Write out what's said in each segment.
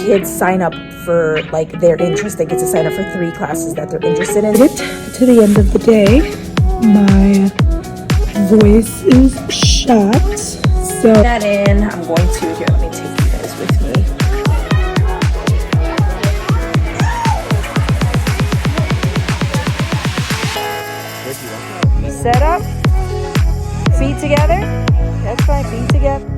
kids sign up for like their interest. They get to sign up for 3 classes that they're interested in. To the end of the day, my voice is shot. So that in, I'm going to, here, let me take you guys with me. Set up, feet together. That's fine, feet together.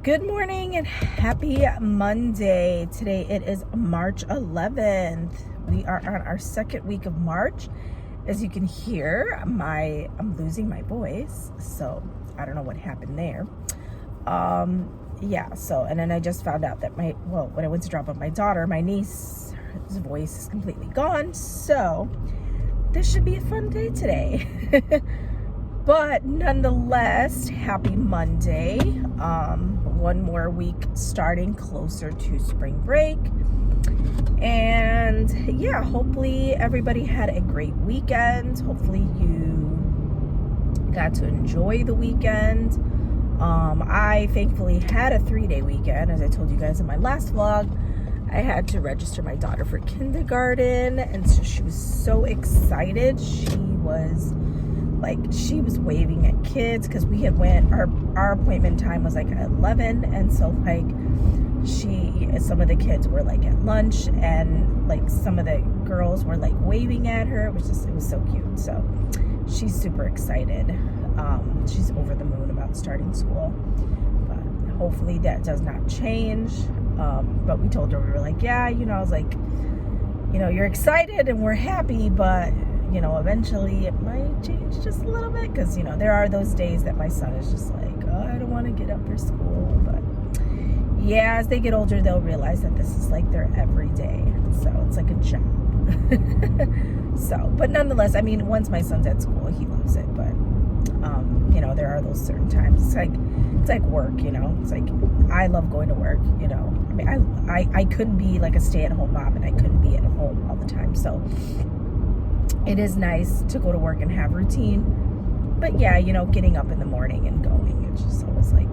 Good morning and happy Monday. Today it is March 11th. We are on our second week of March. As you can hear, I'm losing my voice, so I don't know what happened there. And then I just found out that when I went to drop off my daughter, my niece's voice is completely gone. So this should be a fun day today. But nonetheless, happy Monday. One more week starting closer to spring break. And yeah, hopefully everybody had a great weekend. Hopefully you got to enjoy the weekend. I thankfully had a 3-day weekend. As I told you guys in my last vlog, I had to register my daughter for kindergarten, and so she was so excited. She was waving at kids because we had our appointment time was like at 11, and so some of the kids were like at lunch, and like some of the girls were like waving at her. It was so cute. So she's super excited. She's over the moon about starting school, but hopefully that does not change. But we told her, we were like, yeah, I was like, you're excited and we're happy, but eventually it might change just a little bit, because there are those days that my son is just like, oh, I don't want to get up for school. But yeah, as they get older, they'll realize that this is like their everyday, so it's like a job. But nonetheless, I mean, once my son's at school, he loves it. But there are those certain times. It's like work. It's like I love going to work. I mean, I couldn't be like a stay-at-home mom, and I couldn't be at home all the time. So it is nice to go to work and have routine. But yeah, getting up in the morning and going, it's just always like,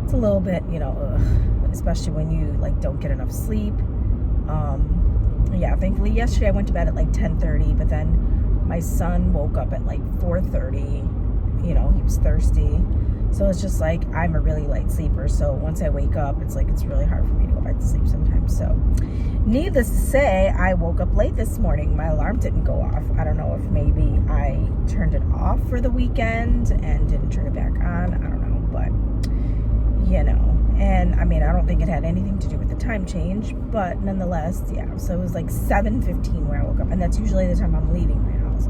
it's a little bit, especially when you like don't get enough sleep. Yeah, thankfully yesterday I went to bed at like 10:30, but then my son woke up at like 4:30. He was thirsty. So it's just like, I'm a really light sleeper. So once I wake up, it's really hard for me to go back to sleep sometimes. So needless to say, I woke up late this morning. My alarm didn't go off. I don't know if maybe I turned it off for the weekend and didn't turn it back on. I don't know, but and I mean, I don't think it had anything to do with the time change, but nonetheless, yeah. So it was like 7:15 when I woke up, and that's usually the time I'm leaving my house.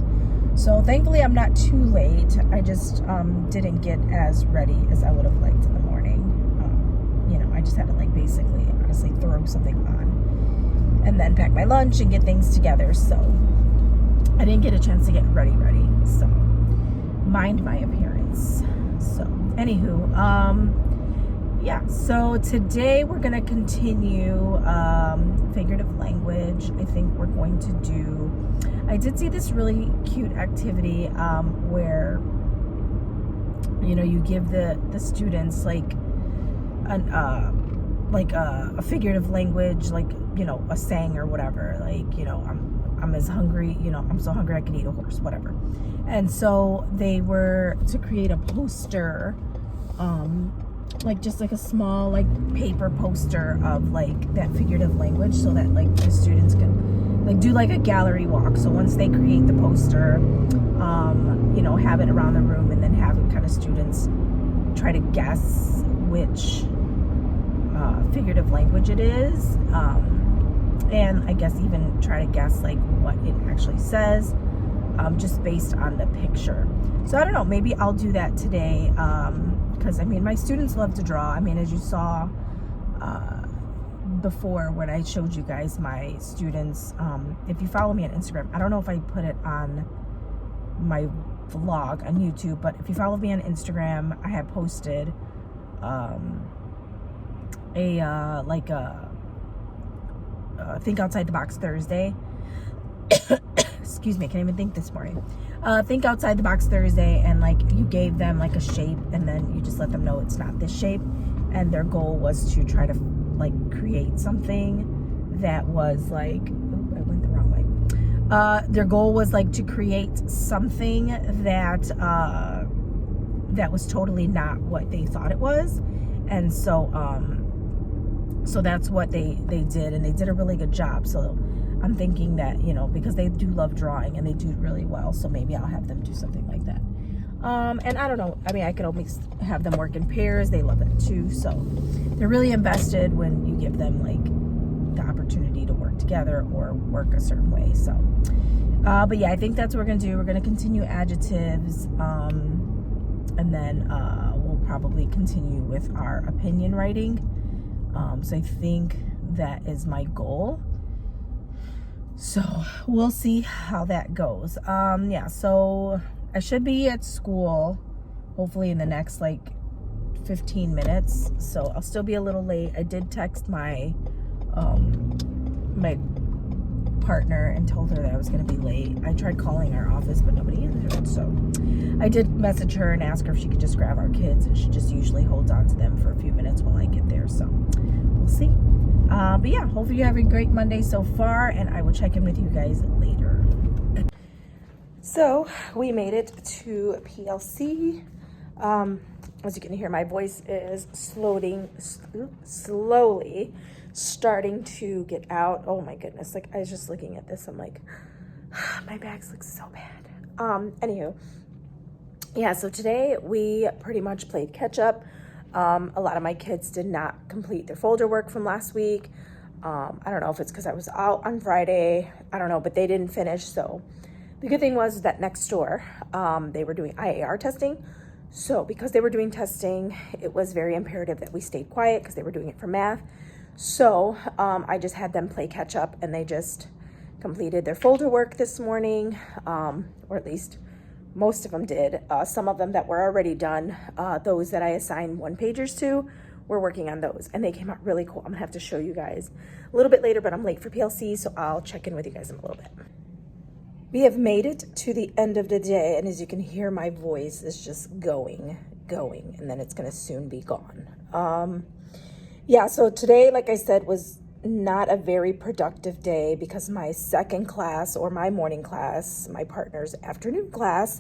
So thankfully I'm not too late. I just didn't get as ready as I would have liked in the morning. I just had to like basically honestly throw something on and then pack my lunch and get things together. So I didn't get a chance to get ready. So mind my appearance. So anywho, yeah, so today we're going to continue figurative language. I think we're going to I did see this really cute activity where, you give the students like a figurative language, like, a saying or whatever, like, I'm as hungry, I'm so hungry I can eat a horse, whatever. And so they were to create a poster, like just like a small like paper poster of like that figurative language, so that like the students can like do like a gallery walk. So once they create the poster, have it around the room, and then have kind of students try to guess which figurative language it is, and I guess even try to guess like what it actually says, just based on the picture. So I don't know, maybe I'll do that today, because I mean, my students love to draw. I mean, as you saw before when I showed you guys my students, if you follow me on Instagram, I don't know if I put it on my vlog on YouTube, but if you follow me on Instagram, I have posted Think Outside the Box Thursday. excuse me, I can't even think this morning. Think outside the box Thursday, and like you gave them like a shape, and then you just let them know it's not this shape. And their goal was to try to like create something that was like, ooh, I went the wrong way. Their goal was like to create something that that was totally not what they thought it was. And so so that's what they did, and they did a really good job. So I'm thinking that, you know, because they do love drawing and they do really well, so maybe I'll have them do something like that. And I don't know, I mean, I could always have them work in pairs. They love that too. So they're really invested when you give them like the opportunity to work together or work a certain way. So but yeah, I think that's what we're gonna do. We're gonna continue adjectives, and then we'll probably continue with our opinion writing. So I think that is my goal. So we'll see how that goes. Yeah, so I should be at school hopefully in the next like 15 minutes. So I'll still be a little late. I did text my my partner and told her that I was going to be late. I tried calling our office, but nobody answered. So I did message her and ask her if she could just grab our kids, and she just usually holds on to them for a few minutes while I get there. So we'll see. But yeah, hopefully you're having a great Monday so far, and I will check in with you guys later. So we made it to PLC. As you can hear, my voice is slowly starting to get out. Oh my goodness, like I was just looking at this, I'm like, my bags look so bad. Anywho, yeah, so today we pretty much played catch up. A lot of my kids did not complete their folder work from last week. I don't know if it's because I was out on Friday, I don't know, but they didn't finish. So the good thing was that next door, they were doing IAR testing. So because they were doing testing, it was very imperative that we stayed quiet because they were doing it for math. So I just had them play catch up, and they just completed their folder work this morning, or at least most of them did. Some of them that were already done, those that I assigned one-pagers to, we're working on those, and they came out really cool. I'm gonna have to show you guys a little bit later, but I'm late for PLC, so I'll check in with you guys in a little bit. We have made it to the end of the day, and as you can hear, my voice is just going, and then it's gonna soon be gone. Yeah, so today, like I said, was not a very productive day because my second class, or my morning class, my partner's afternoon class,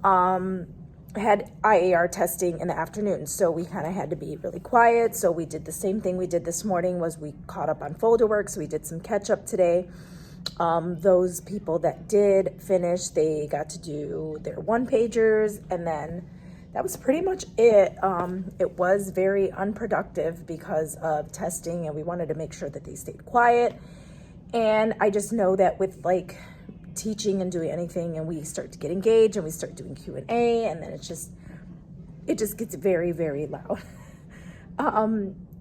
had IAR testing in the afternoon. So we kind of had to be really quiet. So we did the same thing we did this morning, was we caught up on folder work. So we did some catch up today. Those people that did finish, they got to do their one-pagers, and then that was pretty much it. It was very unproductive because of testing, and we wanted to make sure that they stayed quiet. And I just know that with like teaching and doing anything, and we start to get engaged and we start doing Q&A, and then it just gets very, very loud.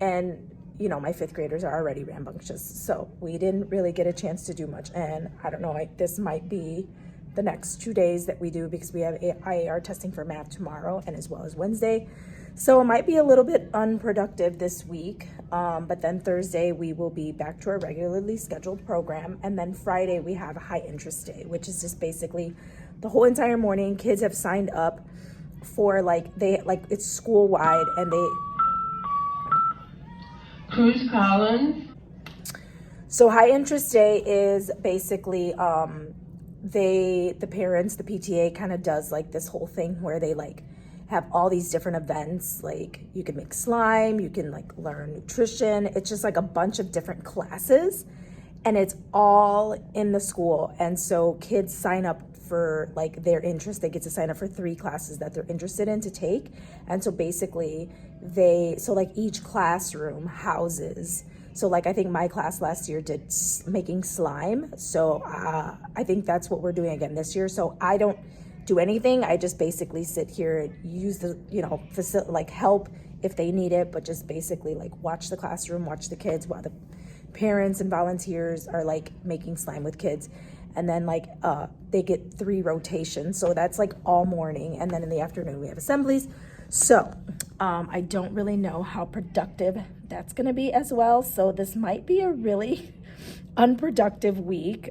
And you know, my fifth graders are already rambunctious, so we didn't really get a chance to do much. And I don't know, this might be the next 2 days that we do, because we have IAR testing for math tomorrow and as well as Wednesday. So it might be a little bit unproductive this week, but then Thursday we will be back to our regularly scheduled program. And then Friday we have a high interest day, which is just basically the whole entire morning. Kids have signed up for it's school wide, and they... Who's calling? So high interest day is basically the parents, the PTA kind of does like this whole thing where they like have all these different events. Like you can make slime, you can like learn nutrition. It's just like a bunch of different classes, and it's all in the school. And so kids sign up for like their interest. They get to sign up for 3 classes that they're interested in to take. And so basically like each classroom houses, so like I think my class last year did making slime. So I think that's what we're doing again this year. So I don't do anything. I just basically sit here and use the, like help if they need it, but just basically like watch the classroom, watch the kids while the parents and volunteers are like making slime with kids. And then like they get 3 rotations. So that's like all morning. And then in the afternoon we have assemblies. So I don't really know how productive that's going to be as well. So this might be a really unproductive week.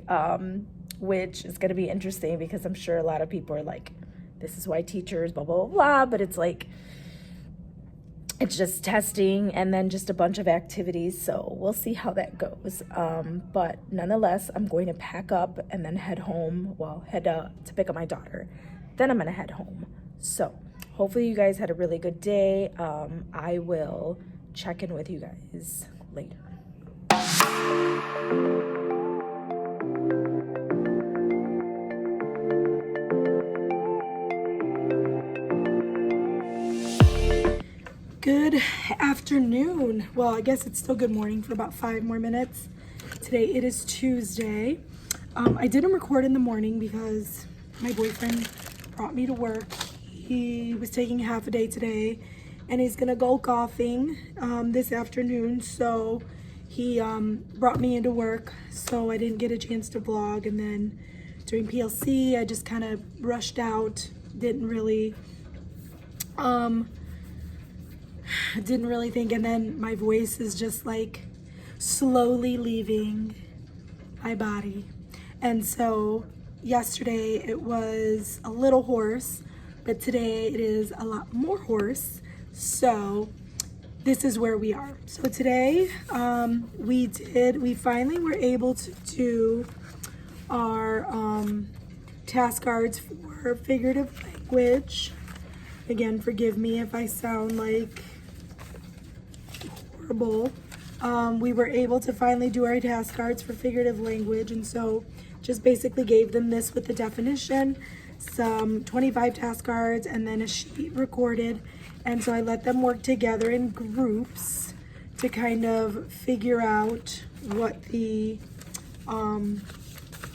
which is going to be interesting because I'm sure a lot of people are like, this is why teachers, blah, blah, blah, blah. But it's like, it's just testing and then just a bunch of activities. So we'll see how that goes. But nonetheless, I'm going to pack up and then head home. Well, head to pick up my daughter. Then I'm going to head home. So hopefully you guys had a really good day. I will check in with you guys later. Good afternoon. Well, I guess it's still good morning for about 5 more minutes. Today it is Tuesday. I didn't record in the morning because my boyfriend brought me to work. He was taking half a day today and he's gonna go golfing this afternoon. So he brought me into work, so I didn't get a chance to vlog. And then during PLC, I just kind of rushed out, didn't really think, and then my voice is just like slowly leaving my body. And so yesterday it was a little hoarse, but today it is a lot more hoarse. So this is where we are. So today we finally were able to do our task cards for figurative language. Again, forgive me if I sound like horrible. We were able to finally do our task cards for figurative language, and so just basically gave them this with the definition, some 25 task cards, and then a sheet recorded. And so I let them work together in groups to kind of figure out what the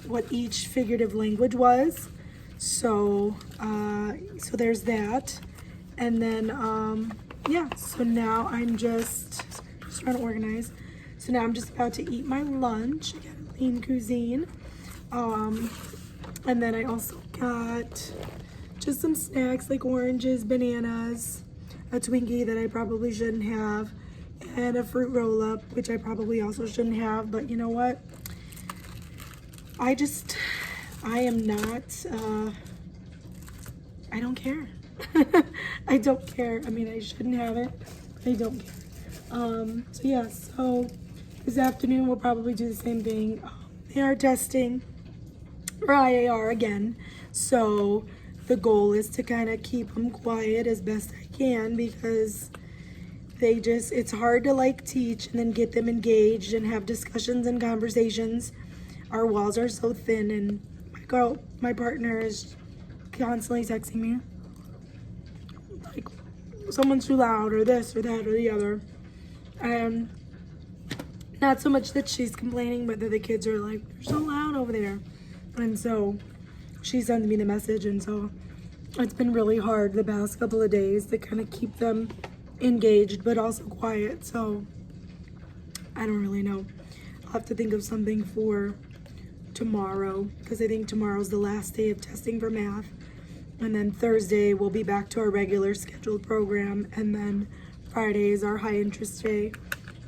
what each figurative language was. So so there's that. And then yeah, so now I'm just trying to organize. So now I'm just about to eat my lunch. I got a lean cuisine. And then I also got just some snacks like oranges, bananas, a Twinkie that I probably shouldn't have, and a fruit roll-up, which I probably also shouldn't have. But you know what? I am not, I don't care. I don't care. I mean, I shouldn't have it. I don't care. So yeah, so this afternoon we'll probably do the same thing. They are testing for IAR again. So the goal is to kind of keep them quiet as best I can, because it's hard to like teach and then get them engaged and have discussions and conversations. Our walls are so thin, and my partner is constantly texting me like someone's too loud or this or that or the other. And not so much that she's complaining, but that the kids are like, they're so loud over there. And so she sends me the message, and so it's been really hard the past couple of days to kind of keep them engaged but also quiet. So I don't really know. I'll have to think of something for tomorrow, because I think tomorrow's the last day of testing for math, and then Thursday we'll be back to our regular scheduled program, and then Friday is our high interest day,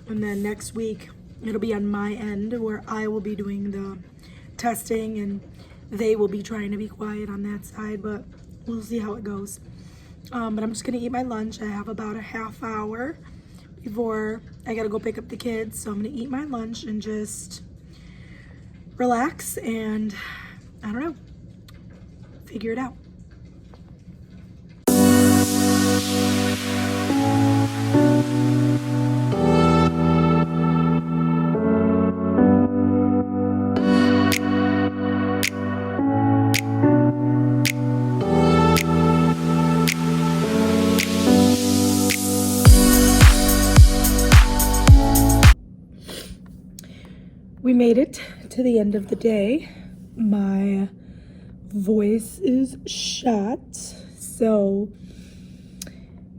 and then next week it'll be on my end where I will be doing the testing and they will be trying to be quiet on that side, but we'll see how it goes. But I'm just gonna eat my lunch. I have about a half hour before I gotta go pick up the kids, so I'm gonna eat my lunch and just relax and, I don't know, figure it out. We made it to the end of the day. My voice is shot, so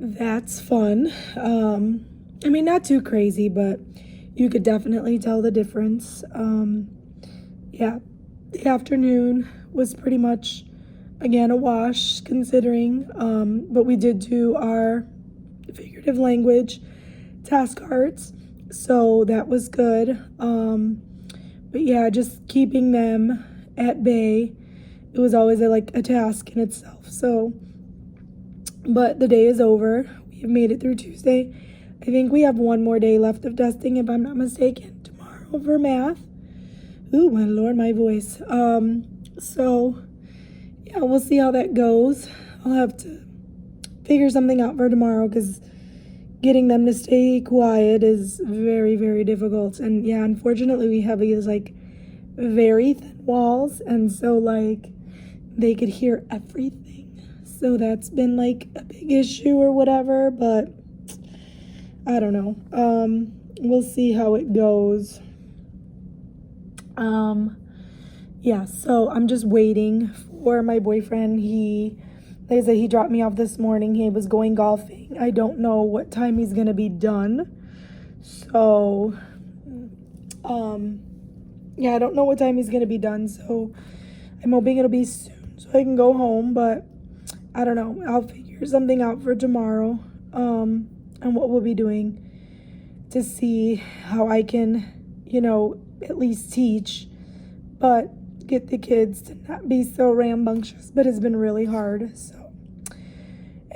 that's fun. I mean, not too crazy, but you could definitely tell the difference. Yeah, the afternoon was pretty much, again, a wash considering, but we did do our figurative language task cards, so that was good. But yeah, just keeping them at bay. It was always a task in itself. So, but the day is over. We've made it through Tuesday. I think we have one more day left of testing, if I'm not mistaken, tomorrow for math. Ooh, my Lord, my voice. So, yeah, we'll see how that goes. I'll have to figure something out for tomorrow because getting them to stay quiet is very, very difficult. And yeah, unfortunately, we have these very thin walls, and so they could hear everything. So that's been a big issue or whatever, but I don't know. We'll see how it goes. Yeah, so I'm just waiting for my boyfriend. Like I said, he dropped me off this morning. He was going golfing. I don't know what time he's gonna be done. So, yeah, I don't know what time he's gonna be done. So I'm hoping it'll be soon so I can go home, but I don't know. I'll figure something out for tomorrow, and what we'll be doing to see how I can, at least teach, but get the kids to not be so rambunctious. But it's been really hard. So,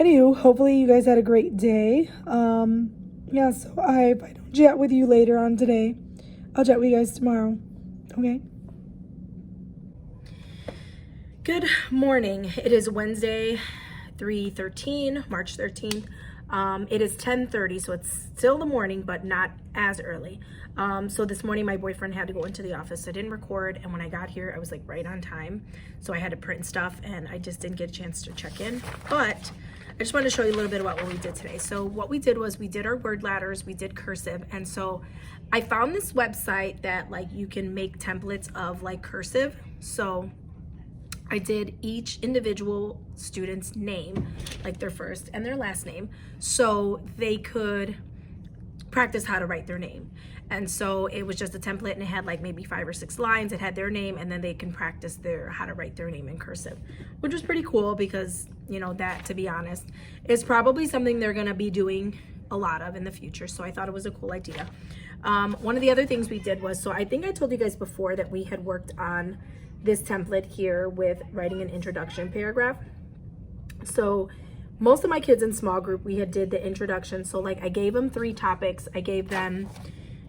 anywho, hopefully you guys had a great day. Yeah, so if I don't chat with you later on today, I'll chat with you guys tomorrow. Okay? Good morning. It is Wednesday, 3/13, March 13th. It is 10:30, so it's still the morning, but not as early. So this morning my boyfriend had to go into the office. I didn't record, and when I got here, I was right on time. So I had to print stuff, and I just didn't get a chance to check in. But I just wanted to show you a little bit about what we did today. So what we did was we did our word ladders, we did cursive, and so I found this website that you can make templates of cursive. So I did each individual student's name, their first and their last name, so they could practice how to write their name. And so it was just a template, and it had maybe 5 or 6 lines. It had their name, and then they can practice how to write their name in cursive, which was pretty cool because, that, to be honest, is probably something they're gonna be doing a lot of in the future. So I thought it was a cool idea. One of the other things we did was, so I think I told you guys before that we had worked on this template here with writing an introduction paragraph. So most of my kids in small group, we had did the introduction. So I gave them 3 topics. I gave them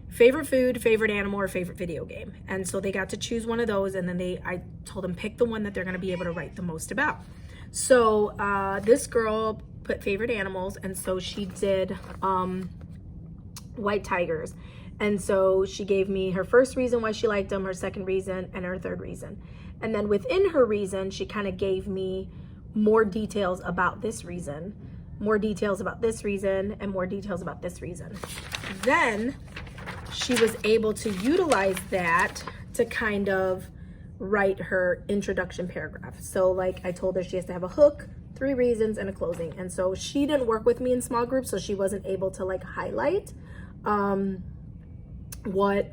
favorite food, favorite animal, or favorite video game. And so they got to choose one of those, and then I told them pick the one that they're gonna be able to write the most about. So this girl put favorite animals, and so she did white tigers. And so she gave me her first reason why she liked them, her second reason, and her third reason. And then within her reason, she kind of gave me more details about this reason, more details about this reason, and more details about this reason. Then she was able to utilize that to kind of write her introduction paragraph. So I told her she has to have a hook, 3 reasons, and a closing. And so she didn't work with me in small groups, so she wasn't able to highlight what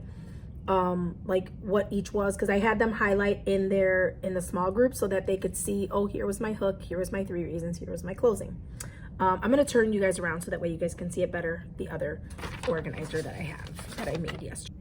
each was, because I had them highlight in the small group so that they could see, oh, here was my hook, here was my 3 reasons, here was my closing. I'm gonna turn you guys around so that way you guys can see it better, the other organizer that I made yesterday.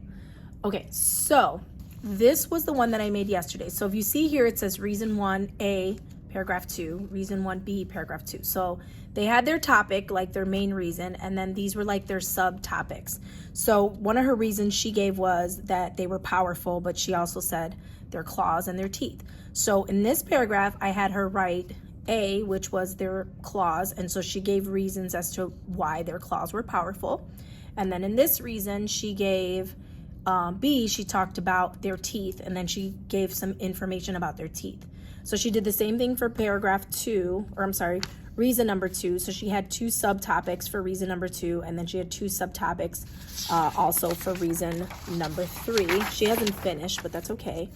Okay, so this was the one that I made yesterday. So if you see here, it says reason 1A, paragraph 2, reason 1B, paragraph 2. So they had their topic, their main reason, and then these were their subtopics. So one of her reasons she gave was that they were powerful, but she also said their claws and their teeth. So in this paragraph, I had her write A, which was their claws, and so she gave reasons as to why their claws were powerful. And then in this reason, she gave B, she talked about their teeth, and then she gave some information about their teeth. So she did the same thing for paragraph 2, or I'm sorry, reason number 2. So she had 2 subtopics for reason number 2, and then she had 2 subtopics also for reason number 3. She hasn't finished, but that's okay.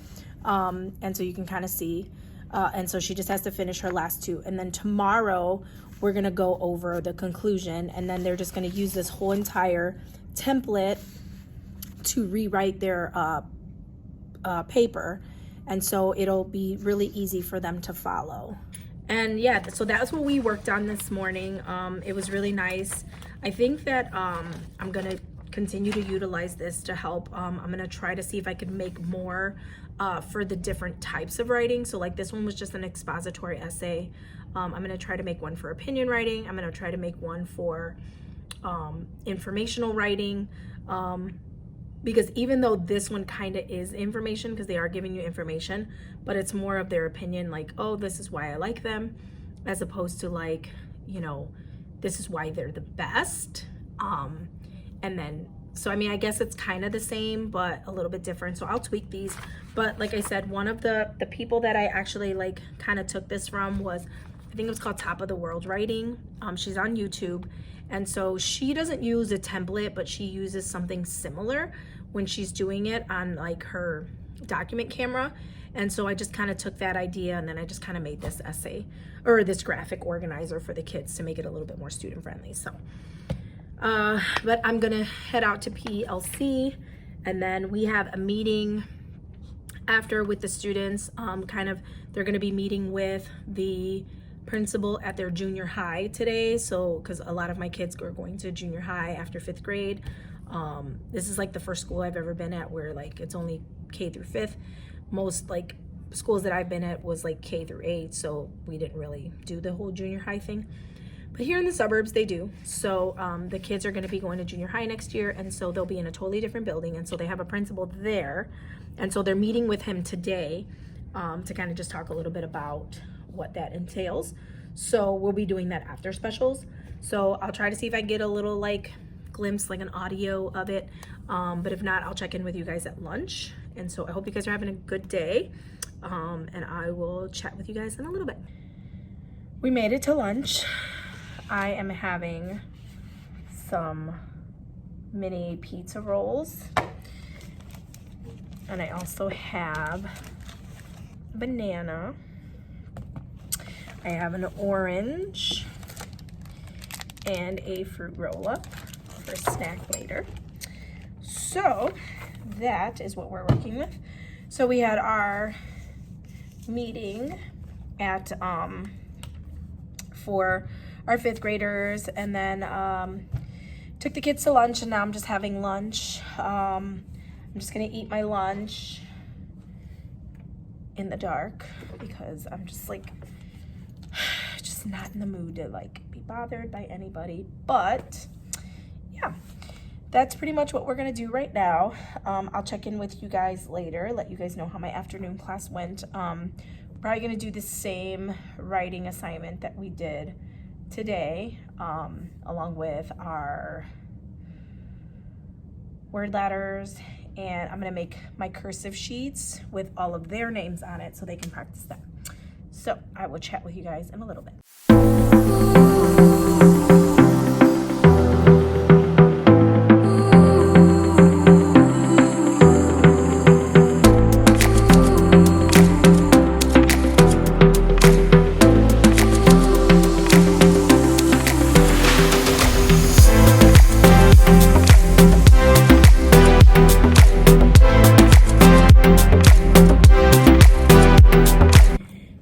And so you can kind of see, and so she just has to finish her last 2. And then tomorrow we're gonna go over the conclusion, and then they're just gonna use this whole entire template to rewrite their paper. And so it'll be really easy for them to follow. And yeah, so that's what we worked on this morning. It was really nice. I think that I'm gonna continue to utilize this to help. I'm gonna try to see if I could make more for the different types of writing. So like this one was just an expository essay. I'm gonna try to make one for opinion writing. I'm gonna try to make one for informational writing. Because even though this one kind of is information, because they are giving you information, but it's more of their opinion, like, oh, this is why I like them, as opposed to like, you know, this is why they're the best. And then, so I mean, I guess it's kind of the same, but a little bit different. So I'll tweak these. But like I said, one of the people that I actually like kind of took this from was, I think it was called Top of the World Writing. She's on YouTube. And so she doesn't use a template, but she uses something similar when she's doing it on like her document camera. And so I just kind of took that idea and then I just kind of made this essay or this graphic organizer for the kids to make it a little bit more student friendly. So, but I'm gonna head out to PLC and then we have a meeting after with the students. They're gonna be meeting with the principal at their junior high today. So, cause a lot of my kids are going to junior high after 5th grade. This is like the first school I've ever been at where like it's only K through 5th. Most like schools that I've been at was like K through 8. So we didn't really do the whole junior high thing. But here in the suburbs, they do. So the kids are gonna be going to junior high next year. And so they'll be in a totally different building. And so they have a principal there. And so they're meeting with him today to kind of just talk a little bit about what that entails. So we'll be doing that after specials. So I'll try to see if I get a little like glimpse, like an audio of it. But if not, I'll check in with you guys at lunch. And so I hope you guys are having a good day. And I will chat with you guys in a little bit. We made it to lunch. I am having some mini pizza rolls. And I also have a banana. I have an orange and a fruit roll-up for a snack later. So that is what we're working with. So we had our meeting at for our 5th graders, and then took the kids to lunch, and now I'm just having lunch. I'm just gonna eat my lunch in the dark because I'm just like not in the mood to like be bothered by anybody. But yeah, that's pretty much what we're gonna do right now. I'll check in with you guys later, let you guys know how my afternoon class went. Probably gonna do the same writing assignment that we did today, along with our word ladders, and I'm gonna make my cursive sheets with all of their names on it so they can practice that. So I will chat with you guys in a little bit.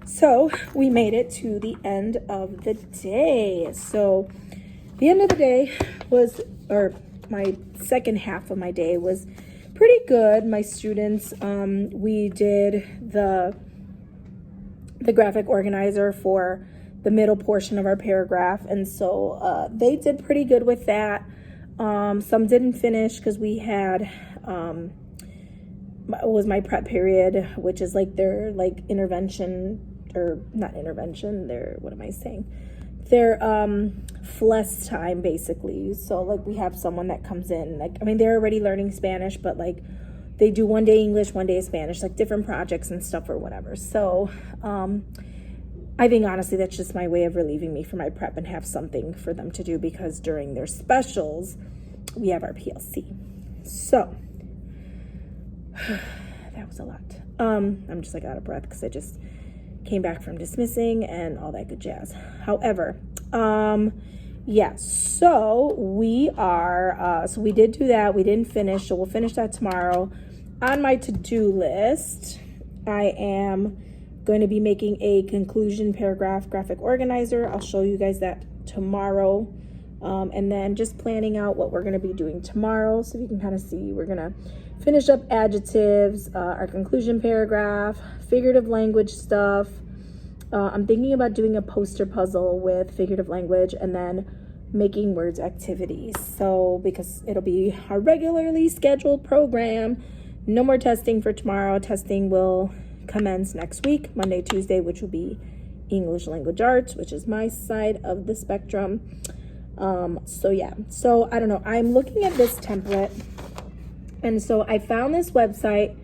So we made it to the end of the day. So the end of the day was, or my second half of my day was pretty good. My students, we did the graphic organizer for the middle portion of our paragraph. And so they did pretty good with that. Some didn't finish because we had, was my prep period, which is like their like intervention, or not intervention, their, what am I saying? Their FLES time basically. So like we have someone that comes in, like, I mean, they're already learning Spanish, but like they do one day English, one day Spanish, like different projects and stuff or whatever. So I think honestly that's just my way of relieving me for my prep and have something for them to do, because during their specials we have our PLC. So that was a lot. I'm just like out of breath because I just came back from dismissing and all that good jazz. However, yeah, so we are, so we did do that. We didn't finish, so we'll finish that tomorrow. On my to-do list, I am going to be making a conclusion paragraph graphic organizer. I'll show you guys that tomorrow. And then just planning out what we're going to be doing tomorrow. So you can kind of see, we're going to finish up adjectives, our conclusion paragraph, figurative language stuff. I'm thinking about doing a poster puzzle with figurative language and then making words activities. So because it'll be our regularly scheduled program, no more testing for tomorrow. Testing will commence next week, Monday, Tuesday, which will be English language arts, which is my side of the spectrum. So yeah, so I don't know, I'm looking at this template, and so I found this website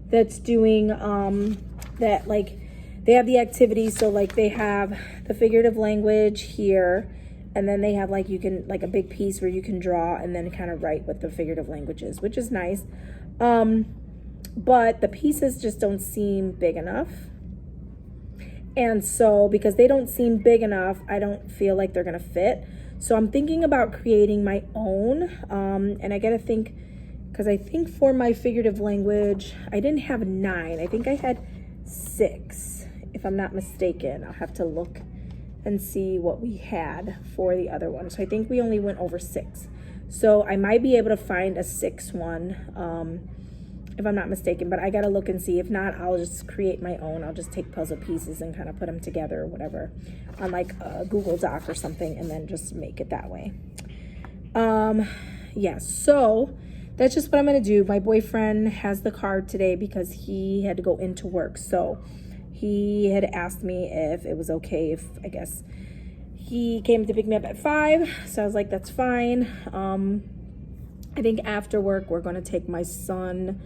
that's doing that, like, they have the activities. So like they have the figurative language here, and then they have like, you can, like, a big piece where you can draw and then kind of write what the figurative language is, which is nice. But the pieces just don't seem big enough. And so because they don't seem big enough, I don't feel like they're gonna fit. So I'm thinking about creating my own, and I gotta think, because I think for my figurative language, I didn't have 9. I think I had 6, if I'm not mistaken. I'll have to look and see what we had for the other one. So I think we only went over 6. So I might be able to find a 6th one, if I'm not mistaken, but I gotta look and see. If not, I'll just create my own. I'll just take puzzle pieces and kind of put them together or whatever on like a Google Doc or something, and then just make it that way. Yeah, so that's just what I'm gonna do. My boyfriend has the car today because he had to go into work. So he had asked me if it was okay if, I guess, he came to pick me up at 5. So I was like, that's fine. I think after work, we're gonna take my son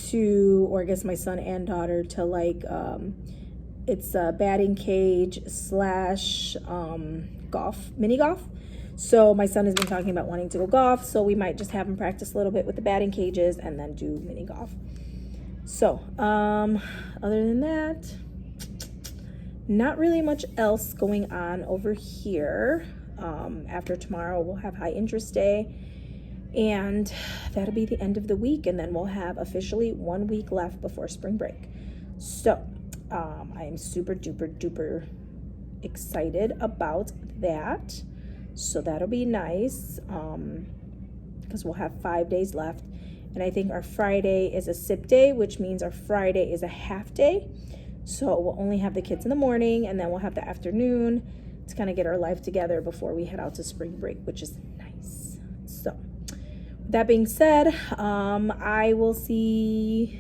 to, or I guess my son and daughter to, like, it's a batting cage slash golf, mini golf. So my son has been talking about wanting to go golf, so we might just have him practice a little bit with the batting cages and then do mini golf. So other than that, not really much else going on over here. After tomorrow, we'll have high interest day, and that'll be the end of the week, and then we'll have officially 1 week left before spring break. So I am super duper duper excited about that. So that'll be nice, because we'll have 5 days left, and I think our Friday is a sip day, which means our Friday is a half day. So we'll only have the kids in the morning, and then we'll have the afternoon to kind of get our life together before we head out to spring break, which is nice. So that being said, I will see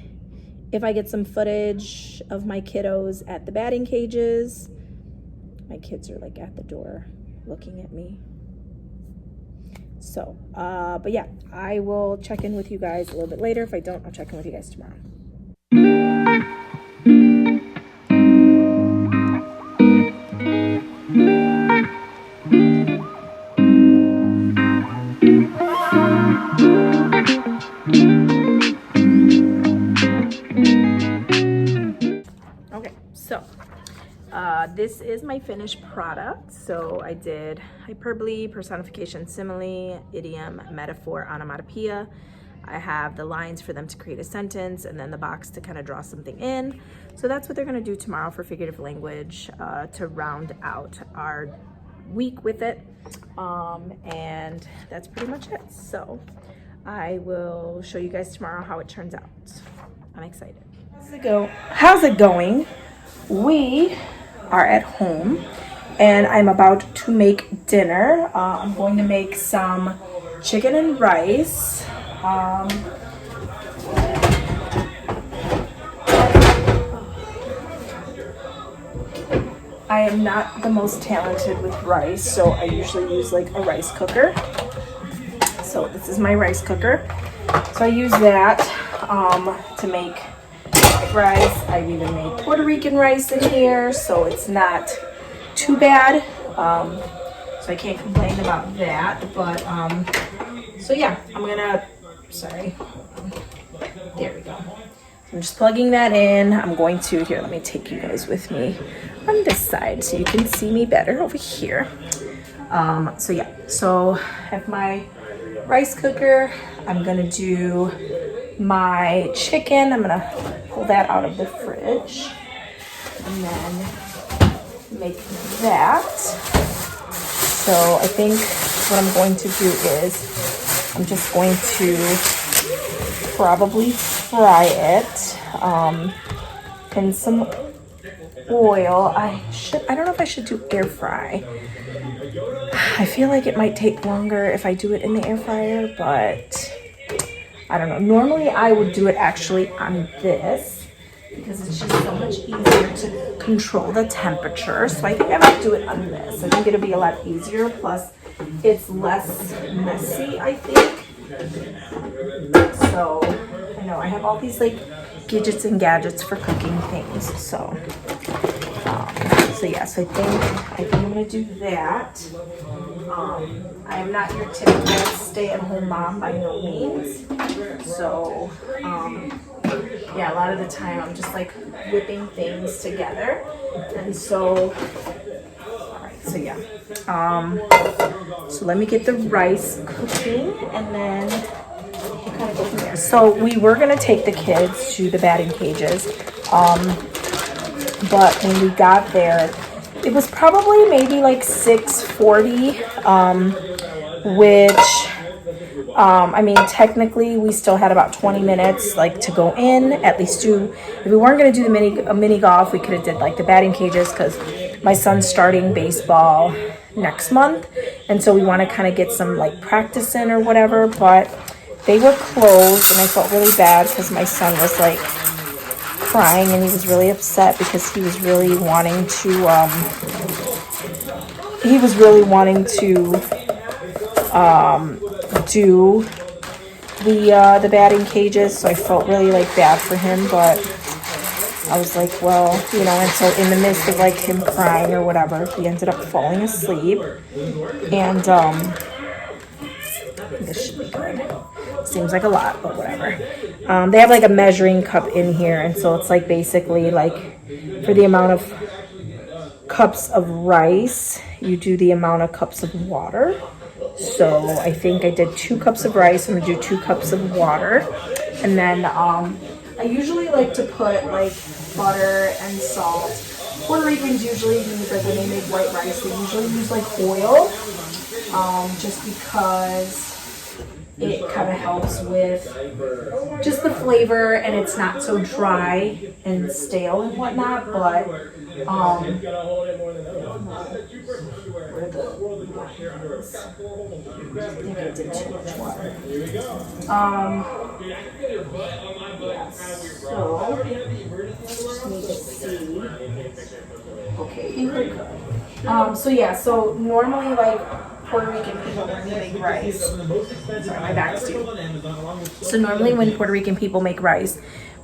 if I get some footage of my kiddos at the batting cages. My kids are like at the door looking at me. So, but yeah, I will check in with you guys a little bit later. If I don't, I'll check in with you guys tomorrow. Okay, so this is my finished product. So I did hyperbole, personification, simile, idiom, metaphor, onomatopoeia. I have the lines for them to create a sentence, and then the box to kind of draw something in. So that's what they're going to do tomorrow for figurative language, to round out our week with it. And that's pretty much it. So I will show you guys tomorrow how it turns out. I'm excited. How's it going? We are at home, and I'm about to make dinner. I'm going to make some chicken and rice. I am not the most talented with rice, so I usually use like a rice cooker. So this is my rice cooker. So I use that to make rice. I've even made Puerto Rican rice in here, so it's not too bad. So I can't complain about that. But so yeah, I'm gonna, sorry, there we go. I'm just plugging that in. I'm going to, here, let me take you guys with me on this side so you can see me better over here. So yeah, so I have my rice cooker. I'm gonna do my chicken. I'm gonna pull that out of the fridge and then make that. So so I think what I'm going to do is I'm just going to probably fry it in some oil. I don't know if I should do air fry. I feel like it might take longer if I do it in the air fryer, but I don't know. Normally I would do it actually on this because it's just so much easier to control the temperature. So I think I might do it on this. I think it'll be a lot easier. Plus it's less messy, I think. So I know I have all these like gadgets and gadgets for cooking things. So yes, I think I'm gonna do that. I am not your typical stay-at-home mom by no means. So yeah, a lot of the time I'm just like whipping things together. And so alright, so yeah. So let me get the rice cooking and then we'll kind of go from there. So we were gonna take the kids to the batting cages. But when we got there, it was probably maybe like 6:40, which, I mean, technically we still had about 20 minutes like to go in, at least do, if we weren't going to do the mini golf, we could have did like the batting cages because my son's starting baseball next month. And so we want to kind of get some like practice in or whatever, but they were closed and I felt really bad because my son was like crying and he was really upset because he was really wanting to do the batting cages, so I felt really like bad for him, but I was like, well, you know, and so in the midst of like him crying or whatever, he ended up falling asleep. And this should be good. Seems like a lot, but whatever. They have like a measuring cup in here, and so it's like basically like for the amount of cups of rice, you do the amount of cups of water. So I think I did 2 cups of rice. I'm gonna do 2 cups of water, and then I usually like to put like butter and salt. Puerto Ricans usually use, like when they make white rice, they usually use like oil, just because it kind of helps with just the flavor and it's not so dry and stale and whatnot. But I think I did too much water. Yeah, so just need to see. Okay, we're good. So yeah, so normally like Puerto Rican people when they make rice. Sorry, my back's too. So normally when Puerto Rican people make rice,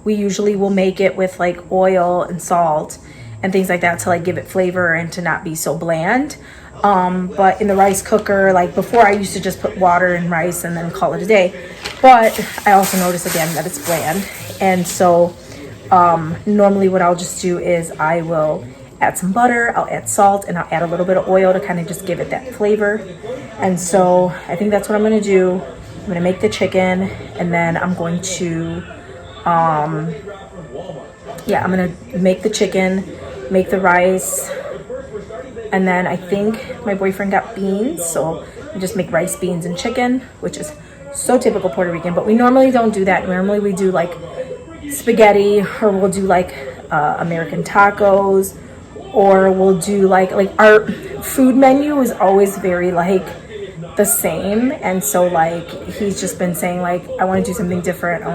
we usually will make it with like oil and salt and things like that to like give it flavor and to not be so bland. But in the rice cooker, like before I used to just put water and rice and then call it a day. But I also notice again that it's bland. And so normally what I'll just do is I will add some butter, I'll add salt, and I'll add a little bit of oil to kind of just give it that flavor. And so I think that's what I'm gonna do. I'm gonna make the chicken, and then I'm going to, I'm gonna make the chicken, make the rice, and then I think my boyfriend got beans, so I just make rice, beans, and chicken, which is so typical Puerto Rican, but we normally don't do that. Normally we do like spaghetti, or we'll do like American tacos, or we'll do like our food menu is always very like the same. And so like he's just been saying like, I want to do something different,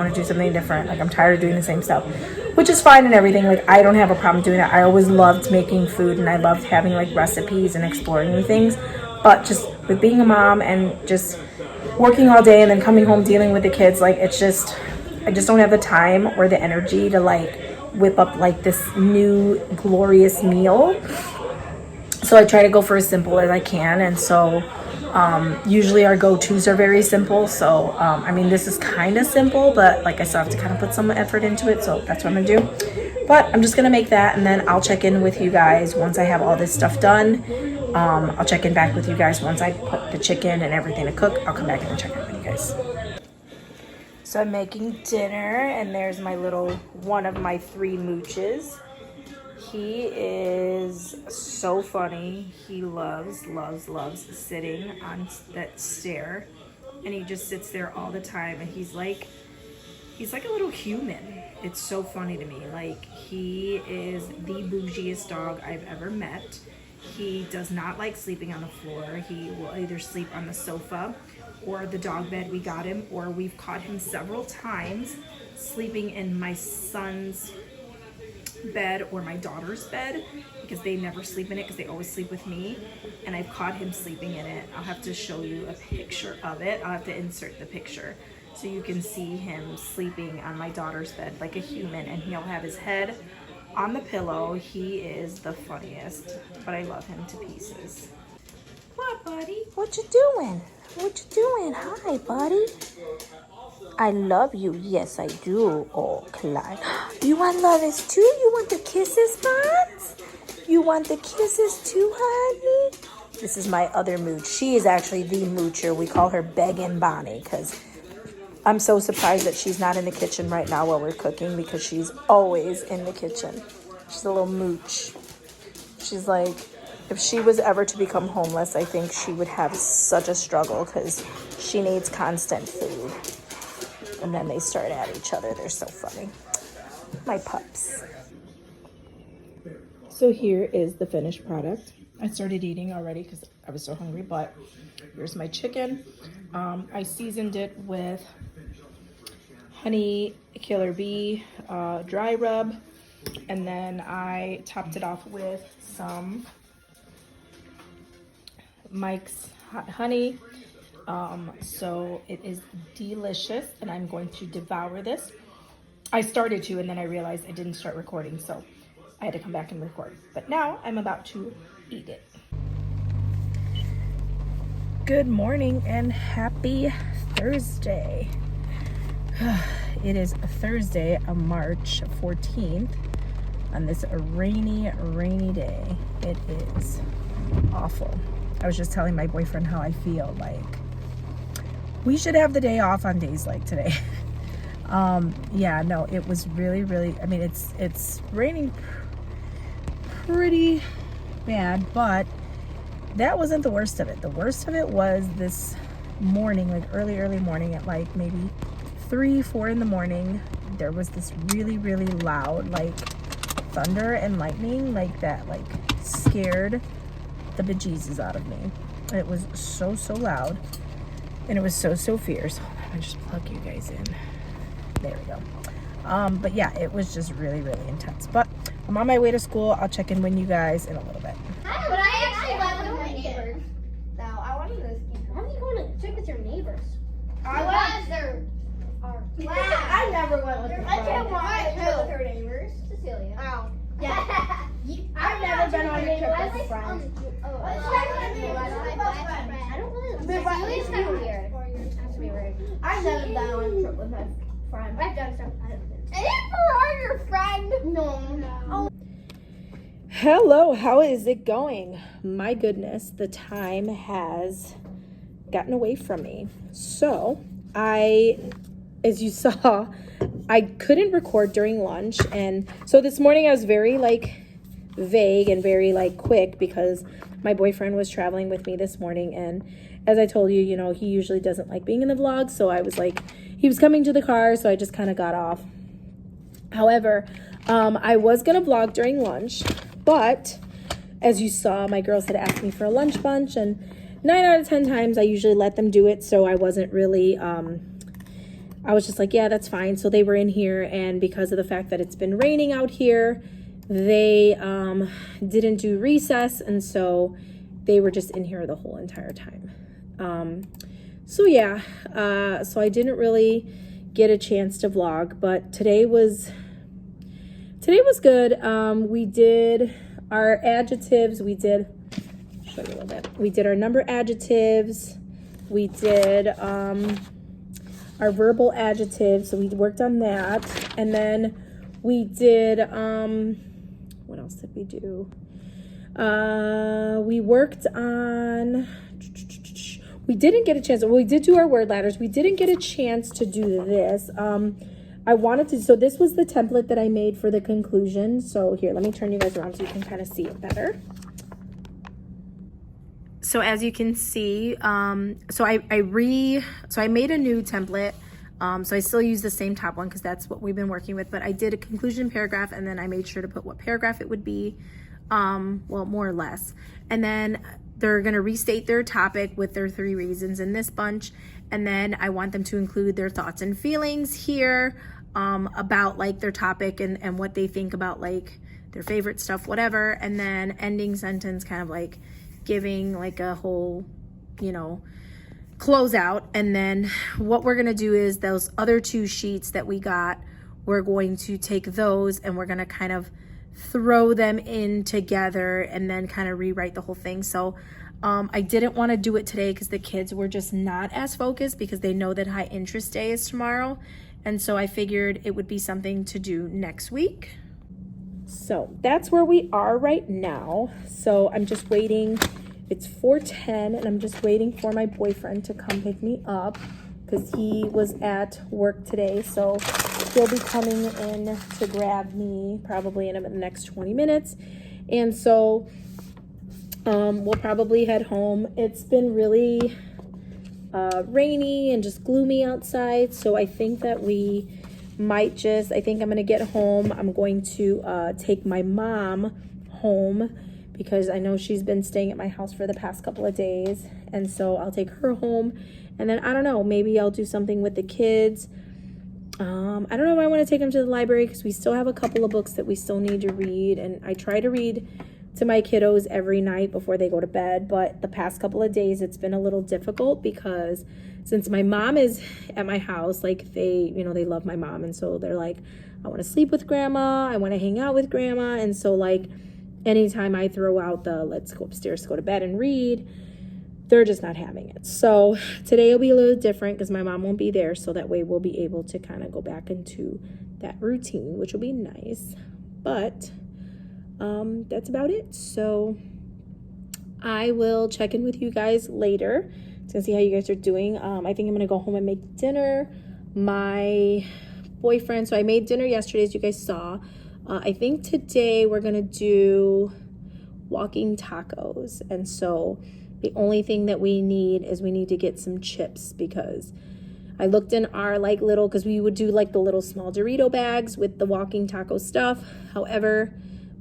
like I'm tired of doing the same stuff, which is fine and everything. Like I don't have a problem doing that. I always loved making food and I loved having like recipes and exploring new things, but just with being a mom and just working all day and then coming home dealing with the kids, like it's just, I just don't have the time or the energy to like whip up like this new glorious meal. So I try to go for as simple as I can. And so usually our go-tos are very simple. So I mean, this is kind of simple, but like I still have to kind of put some effort into it. So that's what I'm gonna do. But I'm just gonna make that, and then I'll check in with you guys once I have all this stuff done. I'll check in back with you guys once I put the chicken and everything to cook. I'll come back and check in with you guys. So I'm making dinner, and there's my little one of my 3 mooches. He is so funny. He loves sitting on that stair, and he just sits there all the time, and he's like a little human. It's so funny to me. Like, he is the bougiest dog I've ever met. He does not like sleeping on the floor. He will either sleep on the sofa or the dog bed we got him, or we've caught him several times sleeping in my son's bed or my daughter's bed, because they never sleep in it because they always sleep with me, and I've caught him sleeping in it. I'll have to show you a picture of it. I'll have to insert the picture so you can see him sleeping on my daughter's bed like a human, and he'll have his head on the pillow. He is the funniest, but I love him to pieces. What, buddy? What you doing? What you doing? Hi, buddy. I love you. Yes, I do. Oh, Clyde. You want loves too? You want the kisses, Buns? You want the kisses too, honey? This is my other mooch. She is actually the moocher. We call her Beggin' Bonnie because I'm so surprised that she's not in the kitchen right now while we're cooking, because she's always in the kitchen. She's a little mooch. She's like, if she was ever to become homeless, I think she would have such a struggle because she needs constant food. And then they start at each other. They're so funny. My pups. So here is the finished product. I started eating already because I was so hungry, but here's my chicken. I seasoned it with honey killer bee dry rub, and then I topped it off with some Mike's hot honey. So it is delicious, and I'm going to devour this. I started to, and then I realized I didn't start recording, so I had to come back and record. But now I'm about to eat it. Good morning and happy Thursday. It is Thursday, March 14th, on this rainy day. It is awful. I was just telling my boyfriend how I feel. Like, we should have the day off on days like today. Yeah, no, it was really, I mean, it's raining pretty bad, but that wasn't the worst of it. The worst of it was this morning, like early morning at like maybe 3-4 in the morning. There was this really loud like thunder and lightning, like that, like scared the bejesus out of me. It was so loud, and it was so fierce. Hold on, I just plug you guys in. There we go. But yeah, it was just really intense. But I'm on my way to school. I'll check in with you guys in a little bit. But I actually went with my neighbors. So I wanted to ski. How are you going to check with your neighbors? I was there. I never went with her. I can't with her neighbors. Cecilia. Oh. Yeah. I've never been on a trip with friends. I don't really. Cecilia's kind of weird. That's weird. I've never been on a trip with my friends. I've done stuff. I never are your friend. No. Hello, how is it going? My goodness, the time has gotten away from me. So as you saw, I couldn't record during lunch, and so this morning I was very like vague and very like quick because my boyfriend was traveling with me this morning, and as I told you, you know, he usually doesn't like being in the vlog, so I was like, he was coming to the car, so I just kind of got off. However, I was gonna vlog during lunch, but as you saw, my girls had asked me for a lunch bunch, and 9 out of 10 times I usually let them do it, so I wasn't really I was just like, yeah, that's fine. So they were in here, and because of the fact that it's been raining out here, they didn't do recess, and so they were just in here the whole entire time. So yeah, so I didn't really get a chance to vlog, but today was good. We did our adjectives. We did, show you a little bit. We did our number adjectives. We did our verbal adjectives, so we worked on that, and then we did what else did we do? We worked on, we didn't get a chance, well, we did do our word ladders. We didn't get a chance to do this. I wanted to, so this was the template that I made for the conclusion. So here, let me turn you guys around so you can kind of see it better. So as you can see, so I made a new template. So I still use the same top one because that's what we've been working with, but I did a conclusion paragraph and then I made sure to put what paragraph it would be, well, more or less. And then they're going to restate their topic with their 3 reasons in this bunch. And then I want them to include their thoughts and feelings here, about like their topic and what they think about like their favorite stuff, whatever. And then ending sentence, kind of like giving like a whole, you know, close out. And then what we're going to do is those other 2 sheets that we got, we're going to take those and we're going to kind of throw them in together and then kind of rewrite the whole thing. So I didn't want to do it today because the kids were just not as focused because they know that high interest day is tomorrow. And so I figured it would be something to do next week. So that's where we are right now. So I'm just waiting. It's 4:10 and I'm just waiting for my boyfriend to come pick me up because he was at work today. So he'll be coming in to grab me probably in the next 20 minutes. And so we'll probably head home. It's been really rainy and just gloomy outside. So I think that we might just, I think I'm going to get home. I'm going to take my mom home because I know she's been staying at my house for the past couple of days. And so I'll take her home. And then, I don't know, maybe I'll do something with the kids. I don't know if I want to take them to the library because we still have a couple of books that we still need to read. And I try to read to my kiddos every night before they go to bed. But the past couple of days, it's been a little difficult because since my mom is at my house, like they, you know, they love my mom. And so they're like, I want to sleep with grandma. I want to hang out with grandma. And so like anytime I throw out the let's go upstairs, go to bed and read, they're just not having it. So today will be a little different because my mom won't be there. So that way we'll be able to kind of go back into that routine, which will be nice. But that's about it. So I will check in with you guys later to see how you guys are doing. I think I'm gonna go home and make dinner. My boyfriend, so I made dinner yesterday, as you guys saw. I think today we're gonna do walking tacos. And so the only thing that we need is we need to get some chips because I looked in our like little, because we would do like the little small Dorito bags with the walking taco stuff. However,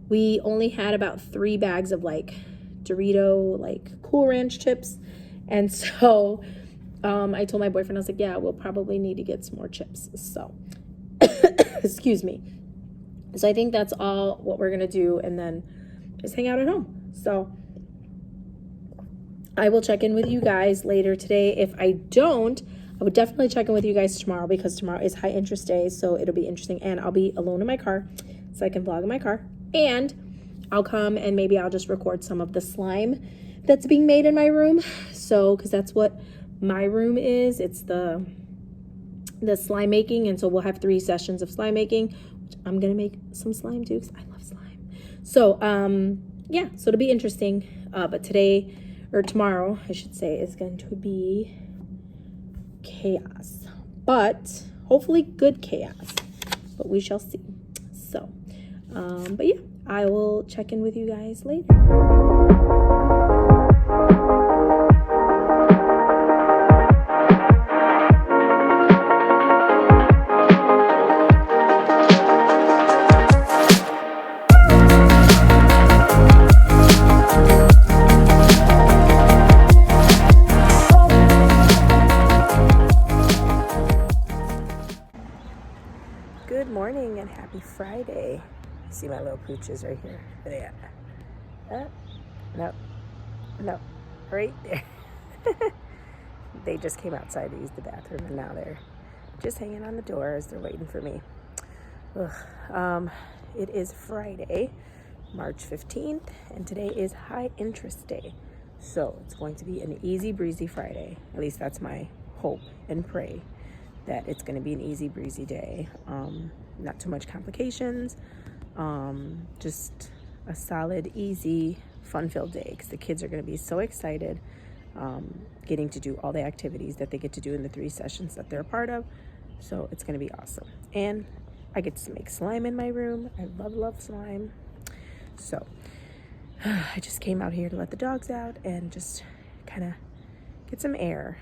we only had about 3 bags of like Dorito, like Cool Ranch chips. And so I told my boyfriend, I was like, yeah, we'll probably need to get some more chips. So, excuse me. So I think that's all what we're going to do and then just hang out at home. So I will check in with you guys later today. If I don't, I would definitely check in with you guys tomorrow because tomorrow is high interest day. So it'll be interesting. And I'll be alone in my car so I can vlog in my car. And I'll come and maybe I'll just record some of the slime that's being made in my room. So, because that's what my room is. It's the slime making. And so we'll have 3 sessions of slime making, which I'm going to make some slime too because I love slime. So, yeah, so it'll be interesting. But today, or tomorrow, I should say, is going to be chaos. But hopefully good chaos. But we shall see. So, but yeah, I will check in with you guys later. Good morning and happy Friday. See my little pooches right here. Where they at? No, right there. They just came outside to use the bathroom and now they're just hanging on the door as they're waiting for me. It is Friday, March 15th, and today is high interest day. So it's going to be an easy breezy Friday. At least that's my hope and pray that it's going to be an easy breezy day. Not too much complications. Just a solid, easy, fun-filled day because the kids are going to be so excited getting to do all the activities that they get to do in the 3 sessions that they're a part of. So it's going to be awesome. And I get to make slime in my room. I love slime. So I just came out here to let the dogs out and just kind of get some air.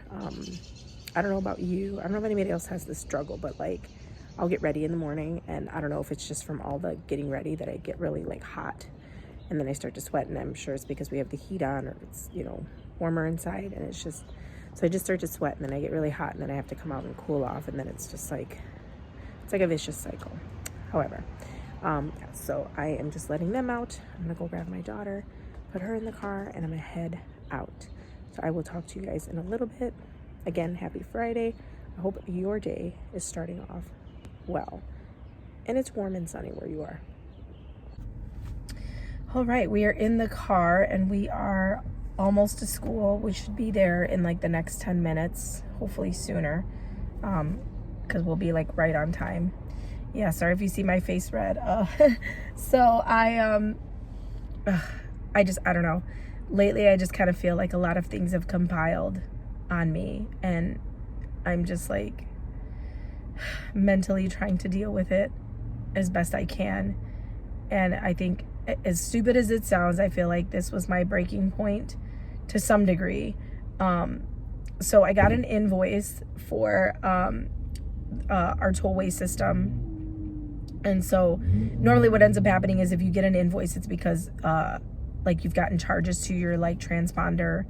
I don't know about you. I don't know if anybody else has this struggle, but like I'll get ready in the morning and I don't know if it's just from all the getting ready that I get really like hot and then I start to sweat, and I'm sure it's because we have the heat on or it's, you know, warmer inside, and it's just, so I just start to sweat and then I get really hot and then I have to come out and cool off, and then it's just like, it's like a vicious cycle. However, so I am just letting them out. I'm gonna go grab my daughter, put her in the car, and I'm gonna head out. So I will talk to you guys in a little bit. Again, happy Friday. I hope your day is starting off well. And it's warm and sunny where you are. All right, we are in the car and we are almost to school. We should be there in like the next 10 minutes, hopefully sooner, because we'll be like right on time. Yeah, sorry if you see my face red. So I don't know. Lately, I just kind of feel like a lot of things have compiled on me, and I'm just like mentally trying to deal with it as best I can. And I think, as stupid as it sounds, I feel like this was my breaking point to some degree. So I got an invoice for our tollway system. And so normally what ends up happening is if you get an invoice, it's because like you've gotten charges to your like transponder,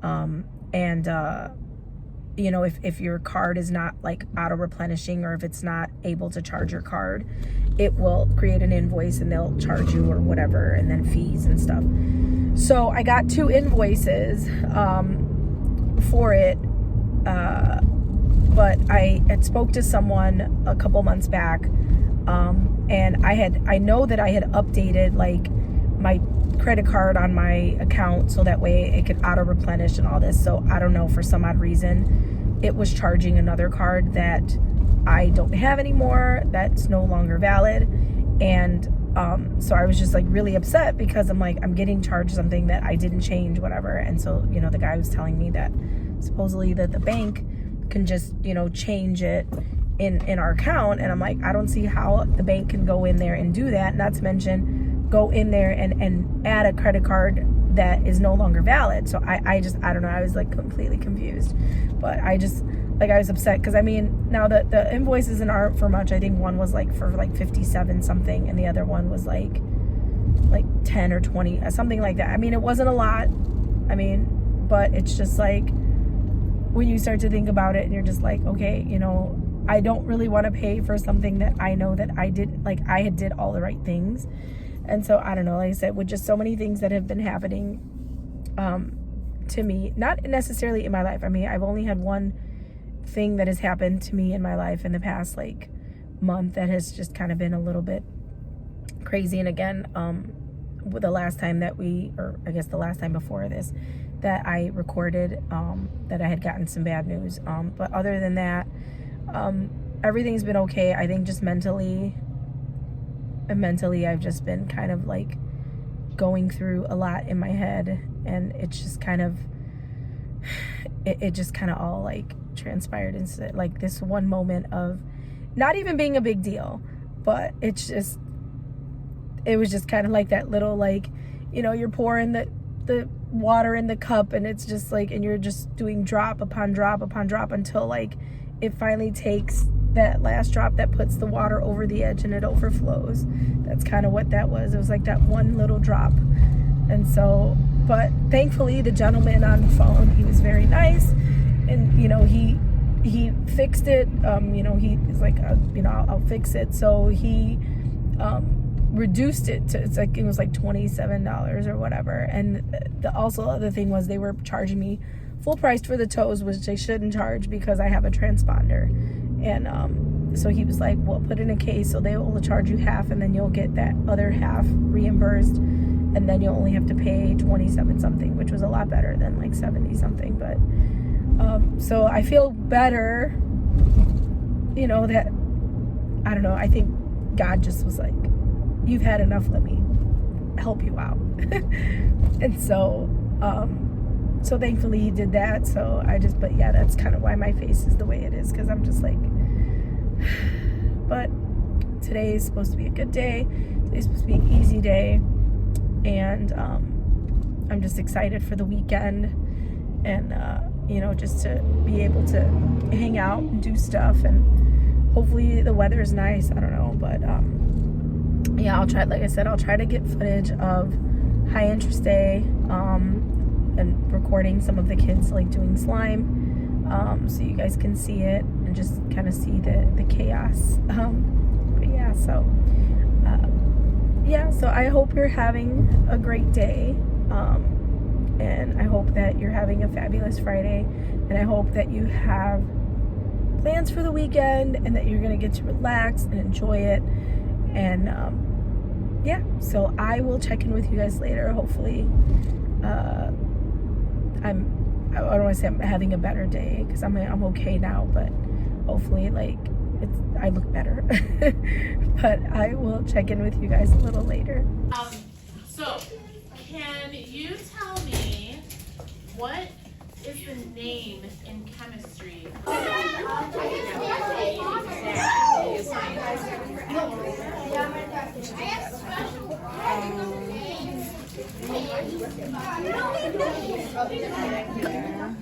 and you know, if your card is not like auto replenishing, or if it's not able to charge your card, it will create an invoice and they'll charge you or whatever, and then fees and stuff. So I got 2 invoices for it, but I had spoke to someone a couple months back, and I know that I had updated like my credit card on my account so that way it could auto replenish and all this. So I don't know, for some odd reason it was charging another card that I don't have anymore, that's no longer valid. And so I was just like really upset because I'm like, I'm getting charged something that I didn't change, whatever. And so, you know, the guy was telling me that supposedly that the bank can just, you know, change it in our account. And I'm like, I don't see how the bank can go in there and do that, not to mention go in there and add a credit card that is no longer valid. So I don't know, I was like completely confused. But I was upset because I mean, now the invoices aren't for much. I think one was like for like 57 something and the other one was like 10 or 20, something like that. I mean, it wasn't a lot. I mean, but it's just like when you start to think about it and you're just like, okay, you know, I don't really want to pay for something that I know that I did all the right things. And so I don't know, like I said, with just so many things that have been happening to me, not necessarily in my life. I mean, I've only had one thing that has happened to me in my life in the past like month that has just kind of been a little bit crazy. And again, with the last time that I guess the last time before this that I recorded, that I had gotten some bad news. But other than that, everything's been okay. I think just mentally I've just been kind of like going through a lot in my head, and it's just kind of it just kind of all like transpired into like this one moment of not even being a big deal, but it was just kind of like that little, like, you know, you're pouring the water in the cup and it's just like, and you're just doing drop upon drop upon drop until like it finally takes that last drop that puts the water over the edge and it overflows. That's kind of what that was. It was like that one little drop. And so, but thankfully the gentleman on the phone, he was very nice, and you know, he fixed it. You know, he is like, you know, I'll fix it. So he reduced it to, it was like $27 or whatever. And the other thing was they were charging me full price for the toes, which they shouldn't charge because I have a transponder. And so he was like, well, put in a case, so they will charge you half, and then you'll get that other half reimbursed, and then you'll only have to pay 27 something, which was a lot better than like 70 something. But so I feel better, you know, that I don't know, I think God just was like, you've had enough, let me help you out. And so so thankfully he did that. So but yeah, that's kind of why my face is the way it is, because I'm just like, But today is supposed to be a good day. Today's supposed to be an easy day. And I'm just excited for the weekend. And, you know, just to be able to hang out and do stuff. And hopefully the weather is nice. I don't know. But, yeah, I'll try, like I said, I'll try to get footage of High Interest Day and recording some of the kids, like, doing slime. So you guys can see it and just kind of see the chaos. But yeah, so I hope you're having a great day. And I hope that you're having a fabulous Friday. And I hope that you have plans for the weekend and that you're going to get to relax and enjoy it. And yeah, so I will check in with you guys later. Hopefully, I don't want to say I'm having a better day because I'm okay now, but hopefully, like, I look better. But I will check in with you guys a little later. So, can you tell me what is the name in chemistry?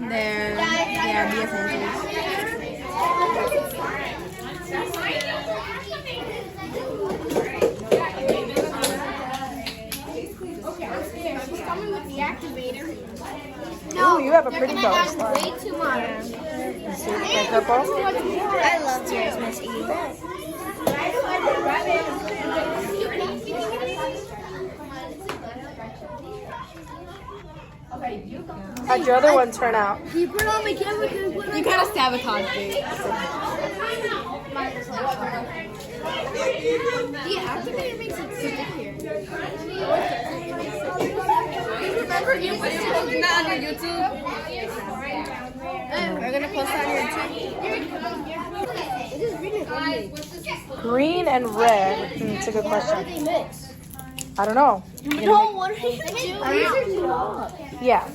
They're BFNs. Coming with the activator. Oh, you have a pretty color Way slime. too much. Like purple? I love yours, Miss E. How'd your other one turn out? You put on my camera. You kind of sabotaged me. The activator makes it stickier. Remember you posted that on your YouTube? We're gonna post that on your YouTube. Green and red. It's a good question. I don't know. No, what are you doing? Yeah.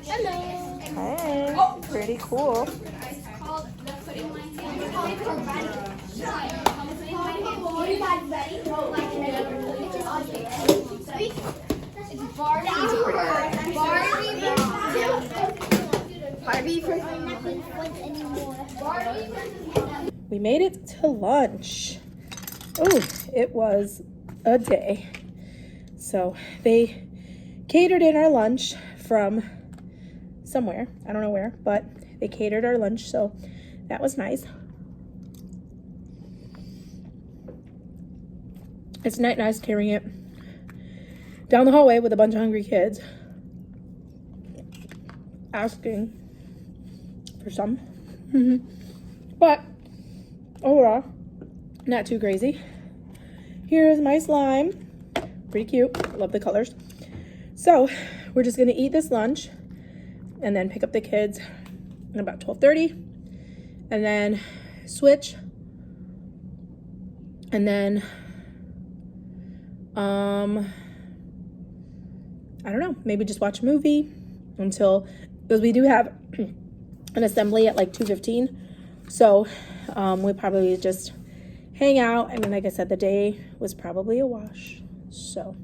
Hello. Hey, pretty cool. We made it to lunch. Oh, it was a day. So they catered in our lunch from somewhere. I don't know where, but they catered our lunch, so that was nice. It's not nice carrying it down the hallway with a bunch of hungry kids asking for some. But overall, not too crazy. Here's my slime. Pretty cute. Love the colors. So we're just gonna eat this lunch and then pick up the kids at about 12:30 and then switch and then I don't know, maybe just watch a movie until, because we do have an assembly at like 2:15, so we'll probably just hang out. I mean, like I said, the day was probably a wash, so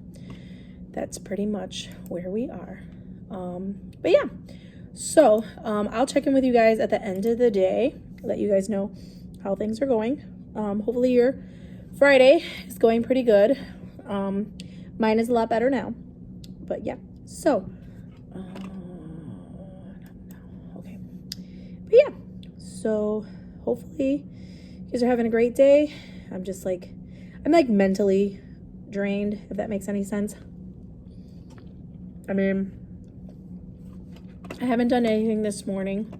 that's pretty much where we are. But yeah, so I'll check in with you guys at the end of the day, let you guys know how things are going. Hopefully your Friday is going pretty good. Mine is a lot better now, but yeah, so okay, but yeah, so hopefully you guys are having a great day. I'm like mentally drained, if that makes any sense. I mean, I haven't done anything this morning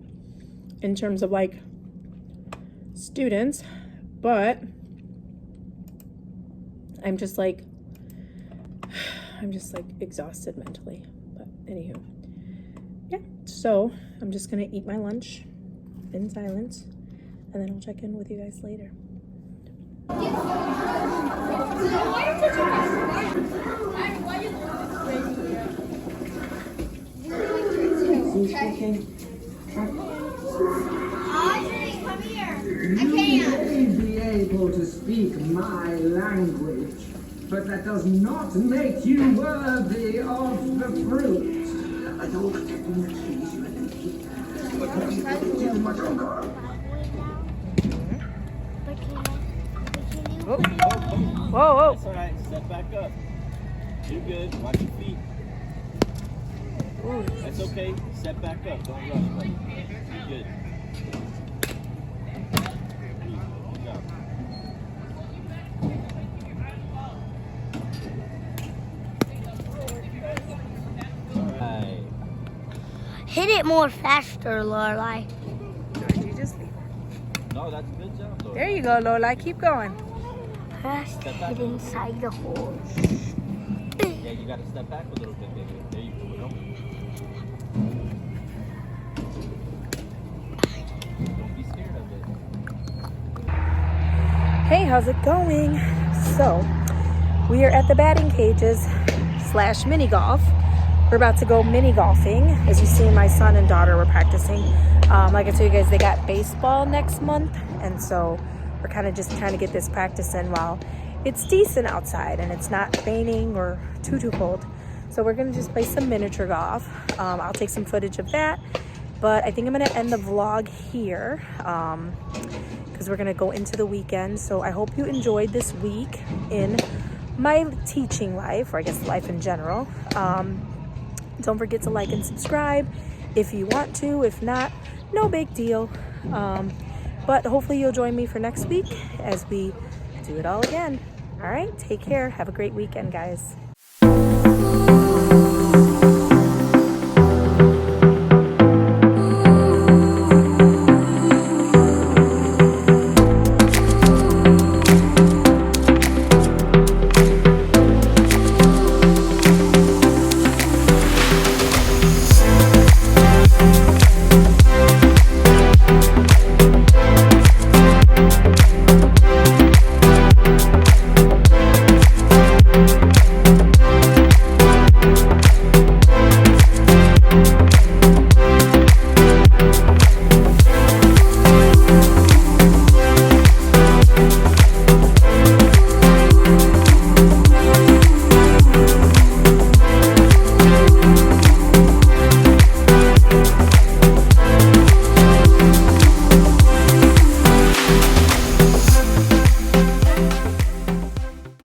in terms of like students, but I'm just like exhausted mentally. But anywho, yeah, so I'm just gonna eat my lunch in silence and then I'll check in with you guys later. Audrey, come here. but that does not make you worthy of the fruit. I don't tease you and keep too much longer. Whoa, whoa. That's alright, step back up. You're good, watch your feet. Ooh. That's okay, step back up, don't rush, buddy. You're good. Good job. Alright. Hit it more faster, Lorelai. You just leave. No, that's a good job, Lord. There you go, Lola. Keep going. First, hit inside the hole. Yeah, you gotta step back a little bit, baby. There you go. Don't be scared of it. Hey, how's it going? So, we are at the batting cages / mini golf. We're about to go mini golfing. As you see, my son and daughter were practicing. Like I told you guys, they got baseball next month, and so we're kind of just trying to get this practice in while it's decent outside and it's not raining or too cold. So we're gonna just play some miniature golf. I'll take some footage of that, but I think I'm gonna end the vlog here because we're gonna go into the weekend. So I hope you enjoyed this week in my teaching life, or I guess life in general. Don't forget to like and subscribe if you want to. If not, no big deal. But hopefully you'll join me for next week as we do it all again. All right, take care. Have a great weekend, guys.